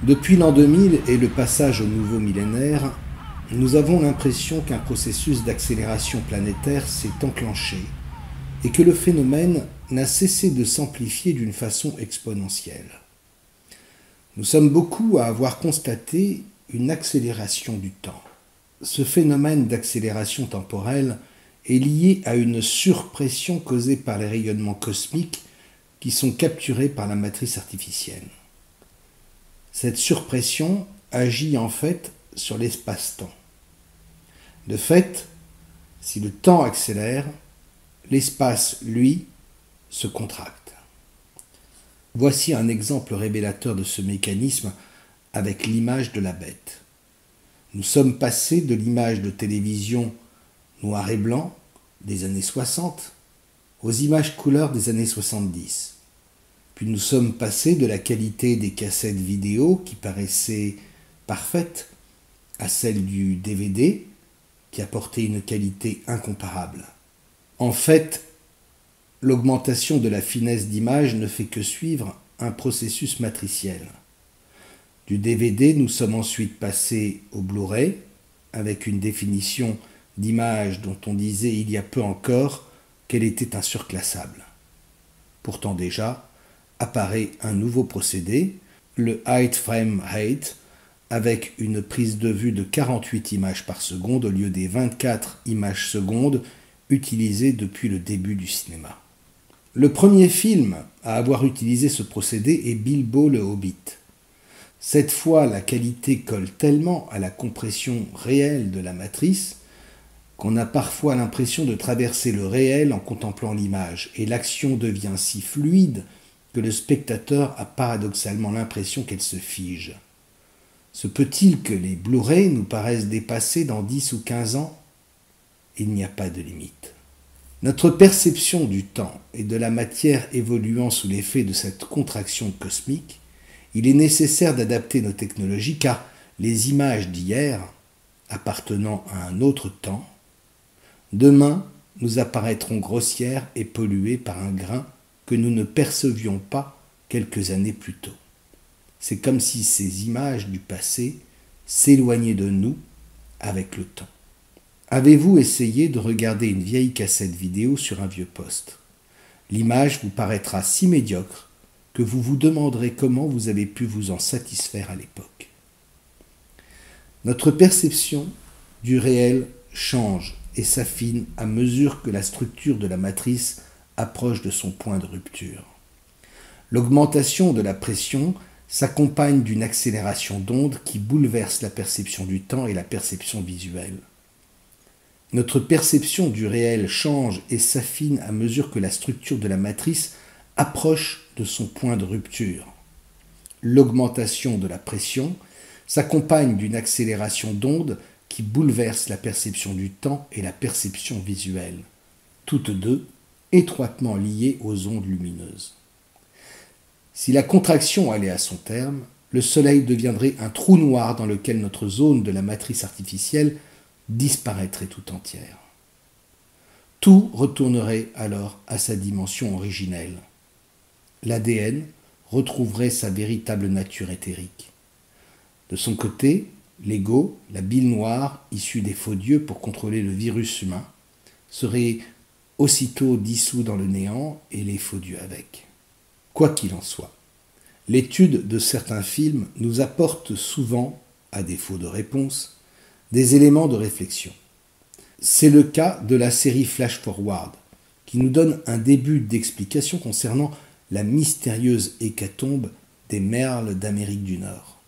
Depuis l'an 2000 et le passage au nouveau millénaire, nous avons l'impression qu'un processus d'accélération planétaire s'est enclenché et que le phénomène n'a cessé de s'amplifier d'une façon exponentielle. Nous sommes beaucoup à avoir constaté une accélération du temps. Ce phénomène d'accélération temporelle est lié à une surpression causée par les rayonnements cosmiques qui sont capturés par la matrice artificielle. Cette surpression agit en fait sur l'espace-temps. De fait, si le temps accélère, l'espace, lui, se contracte. Voici un exemple révélateur de ce mécanisme avec l'image de la bête. Nous sommes passés de l'image de télévision noir et blanc des années 60 aux images couleur des années 70. Puis nous sommes passés de la qualité des cassettes vidéo qui paraissaient parfaites à celle du DVD qui apportait une qualité incomparable. En fait, l'augmentation de la finesse d'image ne fait que suivre un processus matriciel. Du DVD, nous sommes ensuite passés au Blu-ray, avec une définition d'image dont on disait il y a peu encore qu'elle était insurclassable. Pourtant déjà, apparaît un nouveau procédé, le height frame rate, avec une prise de vue de 48 images par seconde au lieu des 24 images secondes utilisées depuis le début du cinéma. Le premier film à avoir utilisé ce procédé est Bilbo le Hobbit. Cette fois, la qualité colle tellement à la compression réelle de la matrice qu'on a parfois l'impression de traverser le réel en contemplant l'image, et l'action devient si fluide que le spectateur a paradoxalement l'impression qu'elle se fige. Se peut-il que les Blu-ray nous paraissent dépassés dans 10 ou 15 ans ? Il n'y a pas de limite. Notre perception du temps et de la matière évoluant sous l'effet de cette contraction cosmique, il est nécessaire d'adapter nos technologies car les images d'hier, appartenant à un autre temps, demain nous apparaîtront grossières et polluées par un grain que nous ne percevions pas quelques années plus tôt. C'est comme si ces images du passé s'éloignaient de nous avec le temps. Avez-vous essayé de regarder une vieille cassette vidéo sur un vieux poste ? L'image vous paraîtra si médiocre que vous vous demanderez comment vous avez pu vous en satisfaire à l'époque. Notre perception du réel change et s'affine à mesure que la structure de la matrice approche de son point de rupture. L'augmentation de la pression s'accompagne d'une accélération d'onde qui bouleverse la perception du temps et la perception visuelle. Notre perception du réel change et s'affine à mesure que la structure de la matrice approche de son point de rupture. L'augmentation de la pression s'accompagne d'une accélération d'onde qui bouleverse la perception du temps et la perception visuelle, toutes deux étroitement liées aux ondes lumineuses. Si la contraction allait à son terme, le Soleil deviendrait un trou noir dans lequel notre zone de la matrice artificielle disparaîtrait tout entière. Tout retournerait alors à sa dimension originelle. L'ADN retrouverait sa véritable nature éthérique. De son côté, l'ego, la bile noire issue des faux dieux pour contrôler le virus humain, serait aussitôt dissous dans le néant et les faux dieux avec. Quoi qu'il en soit, l'étude de certains films nous apporte souvent, à défaut de réponse, des éléments de réflexion. C'est le cas de la série Flash Forward, qui nous donne un début d'explication concernant la mystérieuse hécatombe des merles d'Amérique du Nord.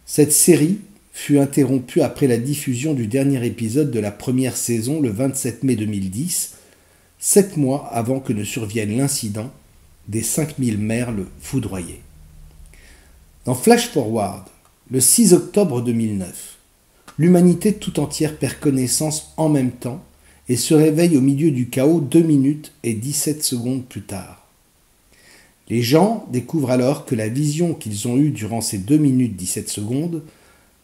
Cette série fut interrompue après la diffusion du dernier épisode de la première saison le 27 mai 2010, 7 mois avant que ne survienne l'incident des 5000 merles foudroyés. Dans Flash Forward, le 6 octobre 2009, l'humanité tout entière perd connaissance en même temps et se réveille au milieu du chaos 2 minutes et 17 secondes plus tard. Les gens découvrent alors que la vision qu'ils ont eue durant ces 2 minutes 17 secondes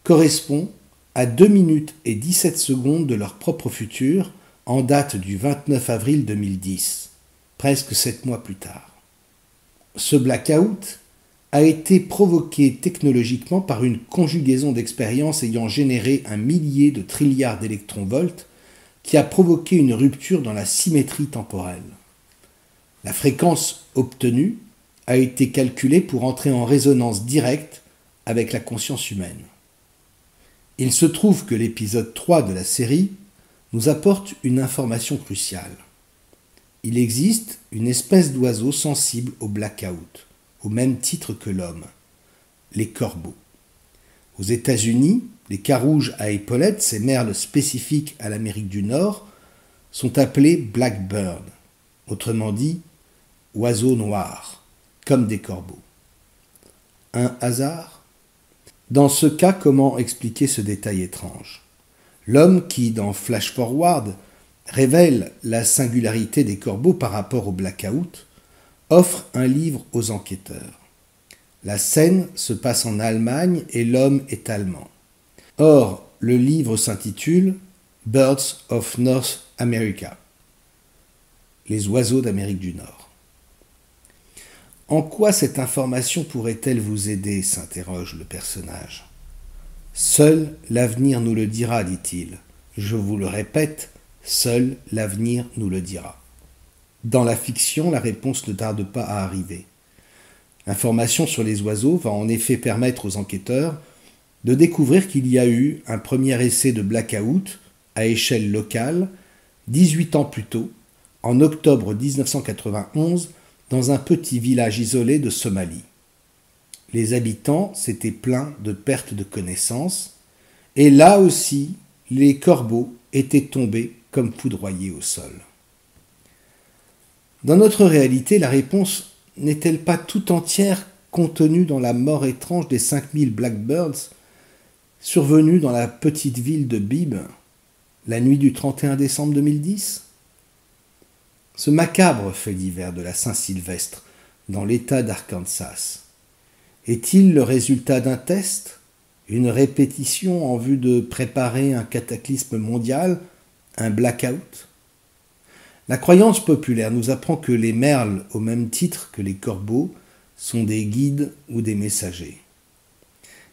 correspond à 2 minutes et 17 secondes de leur propre futur en date du 29 avril 2010, presque 7 mois plus tard. Ce blackout a été provoqué technologiquement par une conjugaison d'expériences ayant généré 1 millier de trilliards d'électronvolts qui a provoqué une rupture dans la symétrie temporelle. La fréquence obtenue a été calculée pour entrer en résonance directe avec la conscience humaine. Il se trouve que l'épisode 3 de la série nous apporte une information cruciale. Il existe une espèce d'oiseau sensible au blackout, au même titre que l'homme, les corbeaux. Aux États-Unis, les carouges à épaulettes, ces merles spécifiques à l'Amérique du Nord, sont appelés blackbird, autrement dit oiseaux noirs, comme des corbeaux. Un hasard ? Dans ce cas, comment expliquer ce détail étrange ? L'homme qui, dans Flash Forward, révèle la singularité des corbeaux par rapport au blackout, offre un livre aux enquêteurs. La scène se passe en Allemagne et l'homme est allemand. Or, le livre s'intitule « Birds of North America », les oiseaux d'Amérique du Nord. En quoi cette information pourrait-elle vous aider ? S'interroge le personnage. Seul l'avenir nous le dira, dit-il. Je vous le répète, seul l'avenir nous le dira. Dans la fiction, la réponse ne tarde pas à arriver. L'information sur les oiseaux va en effet permettre aux enquêteurs de découvrir qu'il y a eu un premier essai de blackout à échelle locale 18 ans plus tôt, en octobre 1991, dans un petit village isolé de Somalie. Les habitants s'étaient plaints de perte de connaissance, et là aussi, les corbeaux étaient tombés comme foudroyés au sol. Dans notre réalité, la réponse n'est-elle pas tout entière contenue dans la mort étrange des 5000 blackbirds survenus dans la petite ville de Bibb la nuit du 31 décembre 2010 ? Ce macabre fait divers de la Saint-Sylvestre dans l'État d'Arkansas est-il le résultat d'un test, une répétition en vue de préparer un cataclysme mondial, un blackout ? La croyance populaire nous apprend que les merles, au même titre que les corbeaux, sont des guides ou des messagers.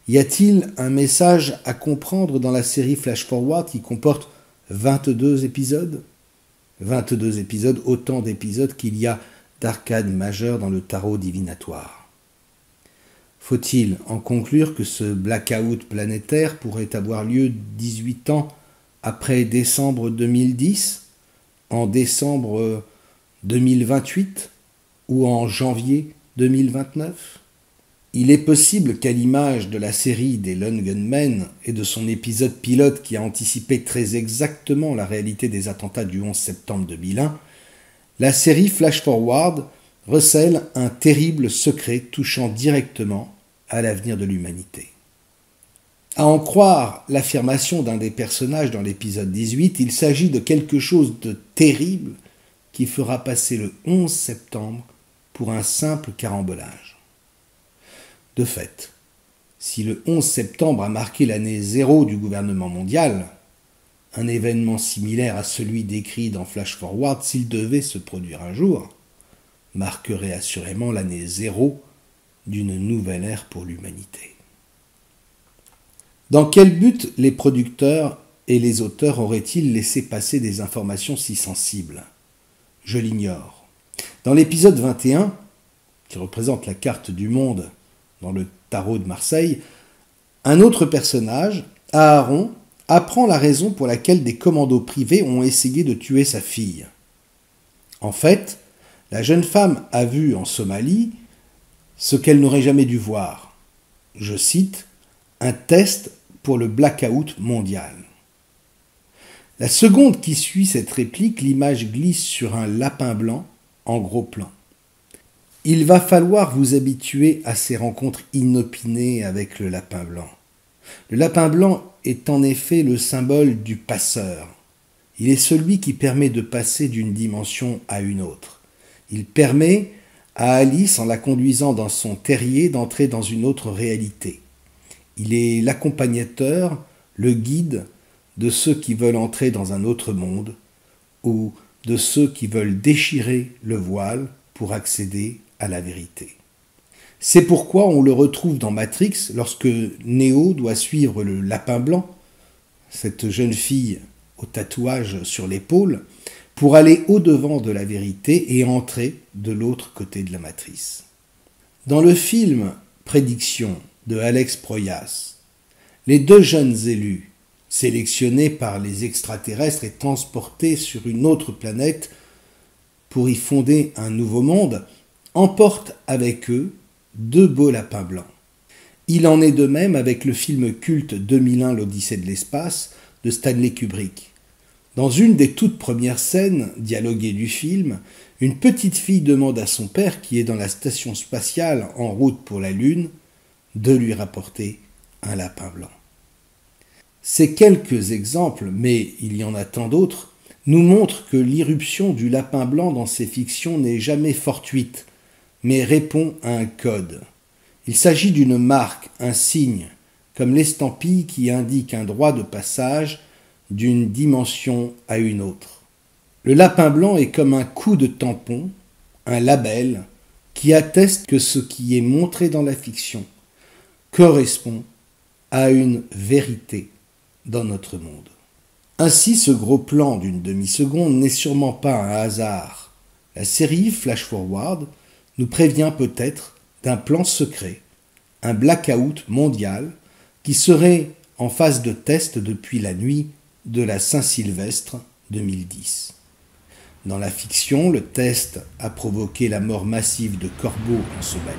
Y a-t-il un message à comprendre dans la série Flash Forward qui comporte 22 épisodes ? 22 épisodes, autant d'épisodes qu'il y a d'arcades majeures dans le tarot divinatoire. Faut-il en conclure que ce blackout planétaire pourrait avoir lieu 18 ans après décembre 2010 ? En décembre 2028 ou en janvier 2029 ? Il est possible qu'à l'image de la série des Lone Gunmen et de son épisode pilote qui a anticipé très exactement la réalité des attentats du 11 septembre 2001, la série Flash Forward recèle un terrible secret touchant directement à l'avenir de l'humanité. À en croire l'affirmation d'un des personnages dans l'épisode 18, il s'agit de quelque chose de terrible qui fera passer le 11 septembre pour un simple carambolage. De fait, si le 11 septembre a marqué l'année 0 du gouvernement mondial, un événement similaire à celui décrit dans Flash Forward, s'il devait se produire un jour, marquerait assurément l'année 0 d'une nouvelle ère pour l'humanité. Dans quel but les producteurs et les auteurs auraient-ils laissé passer des informations si sensibles ? Je l'ignore. Dans l'épisode 21, qui représente la carte du monde dans le tarot de Marseille, un autre personnage, Aaron, apprend la raison pour laquelle des commandos privés ont essayé de tuer sa fille. En fait, la jeune femme a vu en Somalie ce qu'elle n'aurait jamais dû voir. Je cite, « un test pour le blackout mondial ». La seconde qui suit cette réplique, l'image glisse sur un lapin blanc en gros plan. Il va falloir vous habituer à ces rencontres inopinées avec le lapin blanc. Le lapin blanc est en effet le symbole du passeur. Il est celui qui permet de passer d'une dimension à une autre. Il permet à Alice, en la conduisant dans son terrier, d'entrer dans une autre réalité. Il est l'accompagnateur, le guide de ceux qui veulent entrer dans un autre monde ou de ceux qui veulent déchirer le voile pour accéder à la vérité. C'est pourquoi on le retrouve dans Matrix lorsque Neo doit suivre le lapin blanc, cette jeune fille au tatouage sur l'épaule, pour aller au-devant de la vérité et entrer de l'autre côté de la matrice. Dans le film Prédiction de Alex Proyas, les deux jeunes élus, sélectionnés par les extraterrestres et transportés sur une autre planète pour y fonder un nouveau monde, emportent avec eux deux beaux lapins blancs. Il en est de même avec le film culte 2001 l'Odyssée de l'espace de Stanley Kubrick. Dans une des toutes premières scènes dialoguées du film, une petite fille demande à son père, qui est dans la station spatiale en route pour la Lune, de lui rapporter un lapin blanc. Ces quelques exemples, mais il y en a tant d'autres, nous montrent que l'irruption du lapin blanc dans ces fictions n'est jamais fortuite, mais répond à un code. Il s'agit d'une marque, un signe, comme l'estampille qui indique un droit de passage d'une dimension à une autre. Le lapin blanc est comme un coup de tampon, un label, qui atteste que ce qui est montré dans la fiction correspond à une vérité dans notre monde. Ainsi, ce gros plan d'une demi-seconde n'est sûrement pas un hasard. La série Flash Forward nous prévient peut-être d'un plan secret, un blackout mondial qui serait en phase de test depuis la nuit de la Saint-Sylvestre 2010. Dans la fiction, le test a provoqué la mort massive de corbeaux en Somalie,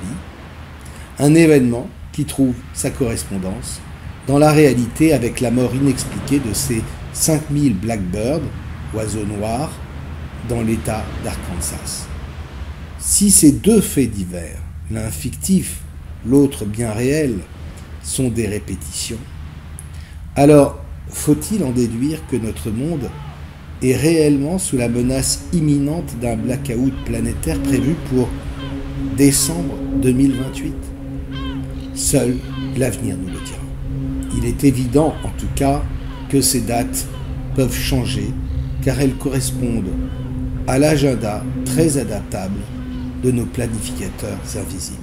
un événement qui trouve sa correspondance dans la réalité avec la mort inexpliquée de ces 5000 blackbirds, oiseaux noirs, dans l'État d'Arkansas. Si ces deux faits divers, l'un fictif, l'autre bien réel, sont des répétitions, alors faut-il en déduire que notre monde est réellement sous la menace imminente d'un blackout planétaire prévu pour décembre 2028 ? Seul l'avenir nous le dira. Il est évident, en tout cas, que ces dates peuvent changer, car elles correspondent à l'agenda très adaptable de nos planificateurs invisibles.